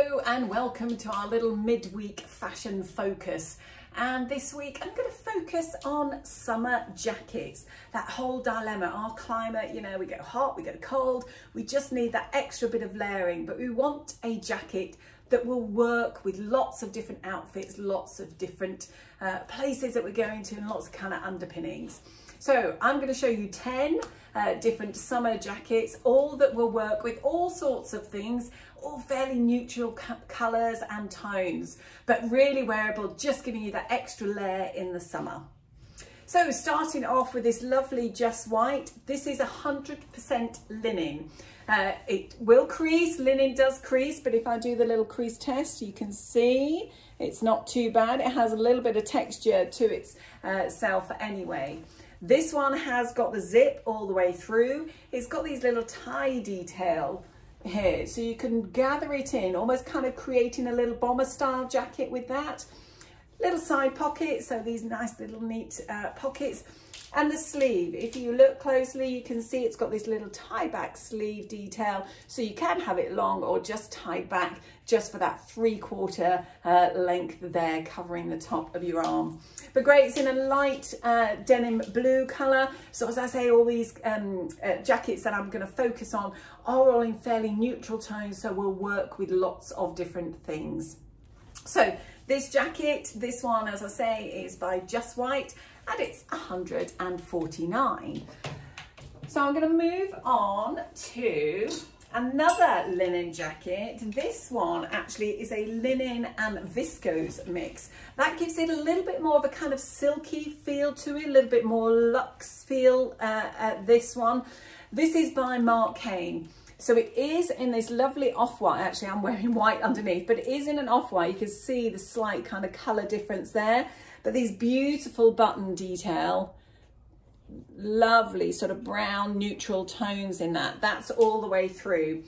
Hello and welcome to our little midweek fashion focus. And this week I'm going to focus on summer jackets. That whole dilemma, our climate, you know, we get hot, we get cold, we just need that extra bit of layering, but we want a jacket that will work with lots of different outfits, lots of different places that we're going to, and lots of kind of underpinnings. So I'm going to show you 10 different summer jackets, all that will work with all sorts of things, all fairly neutral colours and tones, but really wearable, just giving you that extra layer in the summer. So starting off with this lovely Just White, this is 100% linen. It will crease, linen does crease, but if I do the little crease test, you can see it's not too bad. It has a little bit of texture to itself anyway. This one has got the zip all the way through. It's got these little tie detail here, so you can gather it in, almost kind of creating a little bomber style jacket with that. Little side pockets, so these nice little neat pockets. And the sleeve, if you look closely, you can see it's got this little tie back sleeve detail, so you can have it long or just tied back just for that 3/4 length there, covering the top of your arm. But great, it's in a light denim blue colour. So as I say, all these jackets that I'm going to focus on are all in fairly neutral tones, so will work with lots of different things. So this jacket, this one, as I say, is by Just White, and it's 149. So I'm going to move on to another linen jacket. This one actually is a linen and viscose mix. That gives it a little bit more of a kind of silky feel to it, a little bit more luxe feel. This one. This is by Kane. So it is in this lovely off-white. Actually, I'm wearing white underneath, but it is in an off-white. You can see the slight kind of colour difference there. But these beautiful button detail, lovely sort of brown neutral tones in that. That's all the way through.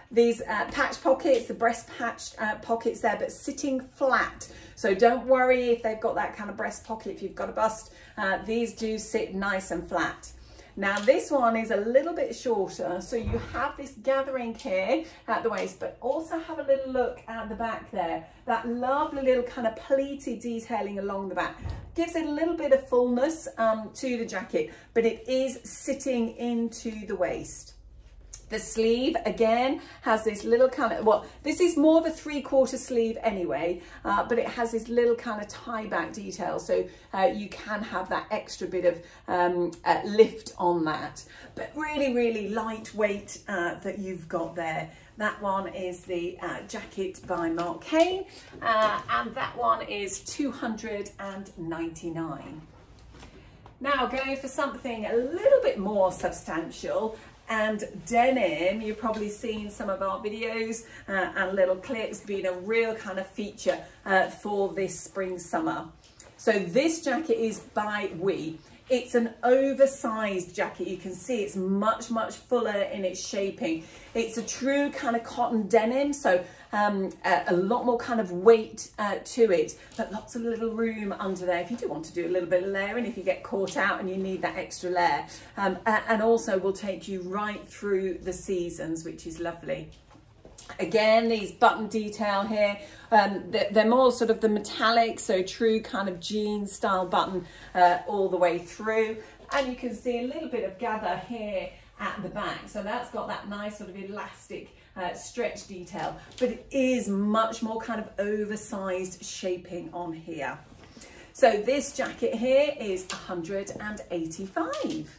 These patch pockets, the breast patch pockets there, but sitting flat. So don't worry if they've got that kind of breast pocket, if you've got a bust. These do sit nice and flat. Now this one is a little bit shorter, so you have this gathering here at the waist, but also have a little look at the back there. That lovely little kind of pleated detailing along the back gives it a little bit of fullness to the jacket, but it is sitting into the waist. The sleeve, again, has this little kind of, well, this is more of a 3/4 sleeve anyway, but it has this little kind of tie back detail. So you can have that extra bit of lift on that. But really, really lightweight that you've got there. That one is the jacket by Kane, and that one is 299. Now going for something a little bit more substantial, and denim. You've probably seen some of our videos and little clips being a real kind of feature for this spring summer. So this jacket is by We. It's an oversized jacket. You can see it's much fuller in its shaping. It's a true kind of cotton denim, so a lot more kind of weight to it, but lots of little room under there if you do want to do a little bit of layering, if you get caught out and you need that extra layer. And also will take you right through the seasons, which is lovely. Again, these button detail here, they're more sort of the metallic, so true kind of jean style button all the way through. And you can see a little bit of gather here at the back. So that's got that nice sort of elastic stretch detail, but it is much more kind of oversized shaping on here. So this jacket here is 185.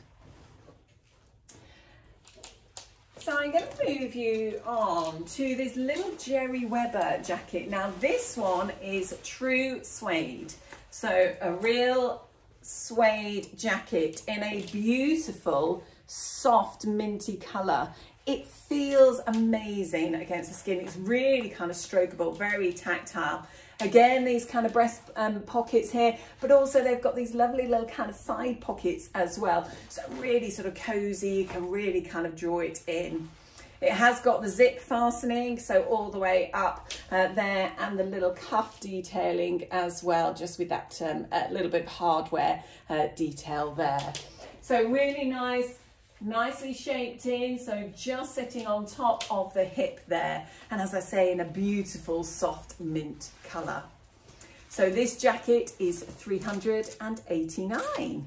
So I'm going to move you on to this little Jerry Weber jacket. Now this one is true suede. So a real suede jacket in a beautiful, soft, minty colour. It feels amazing against the skin. It's really kind of strokeable, very tactile. Again, these kind of breast pockets here, but also they've got these lovely little kind of side pockets as well. So really sort of cozy, you can really kind of draw it in. It has got the zip fastening, so all the way up there, and the little cuff detailing as well, just with that little bit of hardware detail there. So really nice, nicely shaped in, so just sitting on top of the hip there. And as I say, in a beautiful soft mint colour. So this jacket is $389.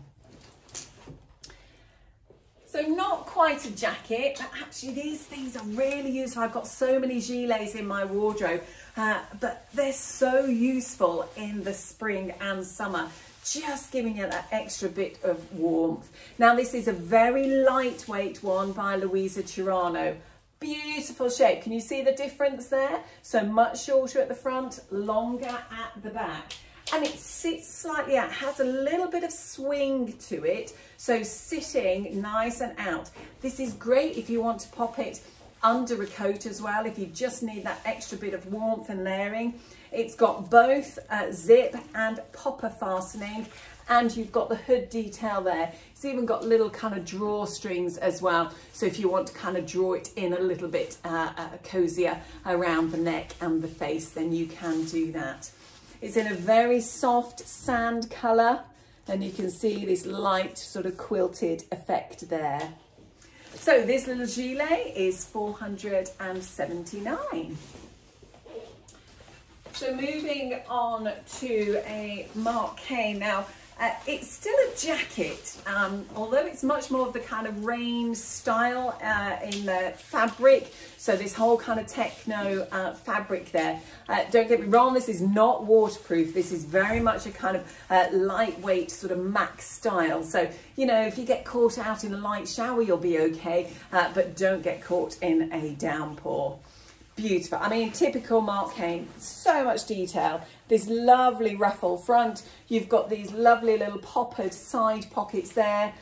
So not quite a jacket, but actually these things are really useful. I've got so many gilets in my wardrobe, but they're so useful in the spring and summer, just giving you that extra bit of warmth. Now this is a very lightweight one by Louisa Chirano. Beautiful shape. Can you see the difference there? So much shorter at the front, longer at the back. And it sits slightly out, has a little bit of swing to it, so sitting nice and out. This is great if you want to pop it under a coat as well, if you just need that extra bit of warmth and layering. It's got both zip and popper fastening, and you've got the hood detail there. It's even got little kind of drawstrings as well, so if you want to kind of draw it in a little bit cozier around the neck and the face, then you can do that. It's in a very soft sand colour, and you can see this light sort of quilted effect there. So this little gilet is $479. So moving on to a Mark Kane. Now, it's still a jacket, although it's much more of the kind of rain style in the fabric. So this whole kind of techno fabric there. Don't get me wrong, this is not waterproof. This is very much a kind of lightweight sort of max style. So, you know, if you get caught out in a light shower, you'll be okay, but don't get caught in a downpour. Beautiful. I mean, typical Mark Kane, so much detail. This lovely ruffle front. You've got these lovely little poppered side pockets there.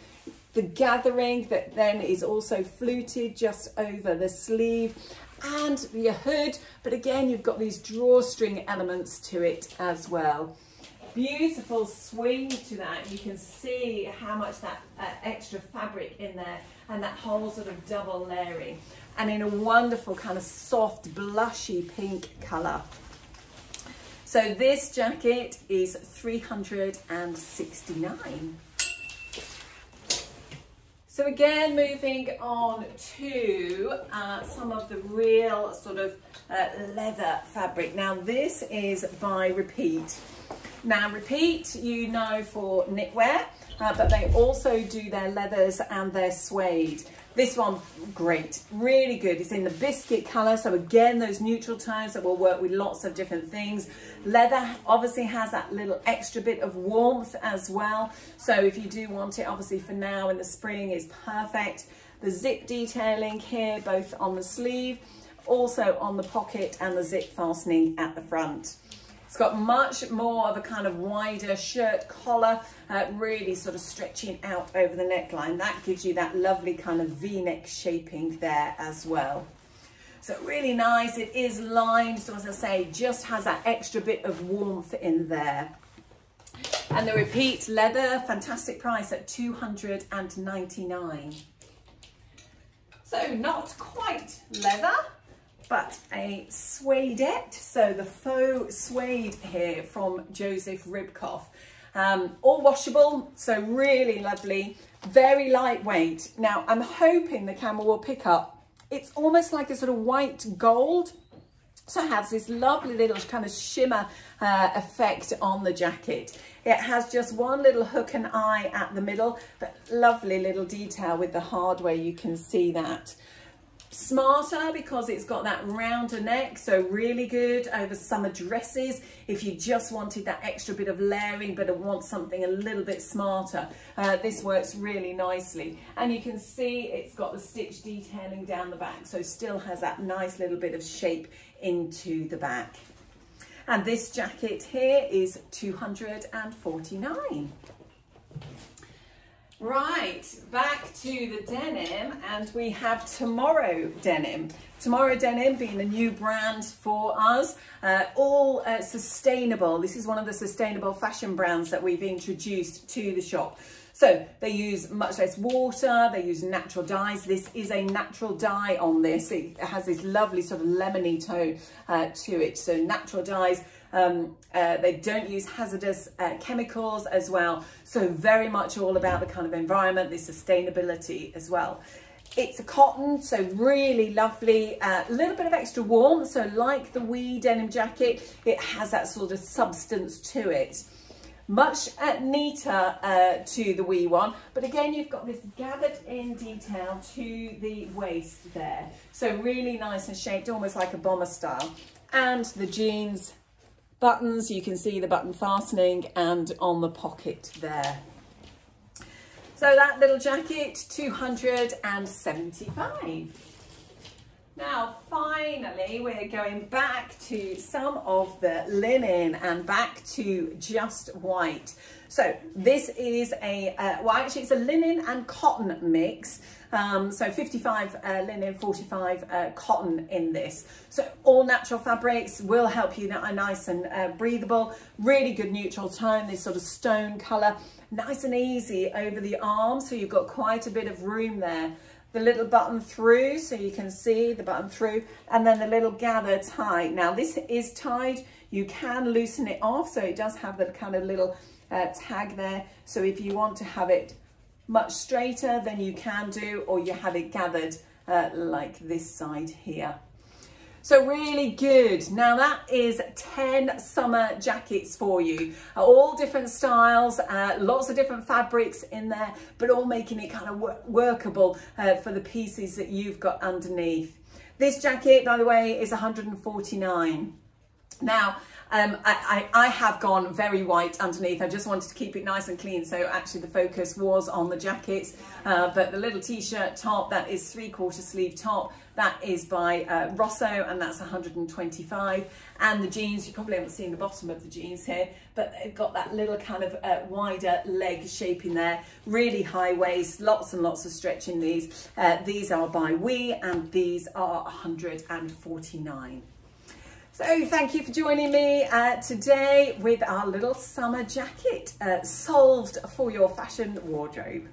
The gathering that then is also fluted just over the sleeve, and your hood. But again, you've got these drawstring elements to it as well. Beautiful swing to that. You can see how much that extra fabric in there, and that whole sort of double layering. And in a wonderful kind of soft blushy pink colour. So this jacket is $369. So again, moving on to some of the real sort of leather fabric. Now this is by Repeat. Now Repeat, you know, for knitwear, but they also do their leathers and their suede. This one, great, really good. It's in the biscuit colour, so again, those neutral tones that will work with lots of different things. Leather obviously has that little extra bit of warmth as well. So if you do want it, obviously for now in the spring, is perfect. The zip detailing here, both on the sleeve, also on the pocket, and the zip fastening at the front. It's got much more of a kind of wider shirt collar, really sort of stretching out over the neckline. That gives you that lovely kind of V-neck shaping there as well. So really nice. It is lined, so as I say, just has that extra bit of warmth in there. And the Repeat leather, fantastic price at $299. So not quite leather, but a suedette. So the faux suede here from Joseph Ribkoff. All washable, so really lovely, very lightweight. Now I'm hoping the camera will pick up. It's almost like a sort of white gold. So it has this lovely little kind of shimmer effect on the jacket. It has just one little hook and eye at the middle, but lovely little detail with the hardware, you can see that. Smarter because it's got that rounder neck, so really good over summer dresses if you just wanted that extra bit of layering but want something a little bit smarter. This works really nicely, and you can see it's got the stitch detailing down the back, so still has that nice little bit of shape into the back. And this jacket here is $249. Right, back to the denim, and we have Tomorrow Denim. Tomorrow Denim being a new brand for us, all sustainable. This is one of the sustainable fashion brands that we've introduced to the shop. So they use much less water, they use natural dyes. This is a natural dye on this. It has this lovely sort of lemony tone to it. So natural dyes, They don't use hazardous chemicals as well. So very much all about the kind of environment, the sustainability as well. It's a cotton, so really lovely, a little bit of extra warmth. So like the wee denim jacket, it has that sort of substance to it. Much neater to the wee one, but again, you've got this gathered in detail to the waist there. So really nice and shaped, almost like a bomber style. And the jeans buttons, you can see the button fastening and on the pocket there. So that little jacket, $275. Now, finally, we're going back to some of the linen and back to just white. So this is a, well, actually it's a linen and cotton mix. So 55 linen, 45 cotton in this. So all natural fabrics will help you nice and breathable, really good neutral tone, this sort of stone colour. Nice and easy over the arm, so you've got quite a bit of room there. The little button through, so you can see the button through, and then the little gather tie. Now this is tied, you can loosen it off, so it does have the kind of little tag there. So if you want to have it much straighter, then you can do, or you have it gathered like this side here. So really good. Now that is 10 summer jackets for you. All different styles, lots of different fabrics in there, but all making it kind of workable for the pieces that you've got underneath. This jacket, by the way, is $149. Now, I have gone very white underneath. I just wanted to keep it nice and clean. So actually the focus was on the jackets, but the little t-shirt top, that is 3/4 sleeve top. That is by Rosso, and that's $125. And the jeans, you probably haven't seen the bottom of the jeans here, but they've got that little kind of wider leg shape in there. Really high waist, lots and lots of stretch in these. These are by We, and these are $149. So thank you for joining me today with our little summer jacket solved for your fashion wardrobe.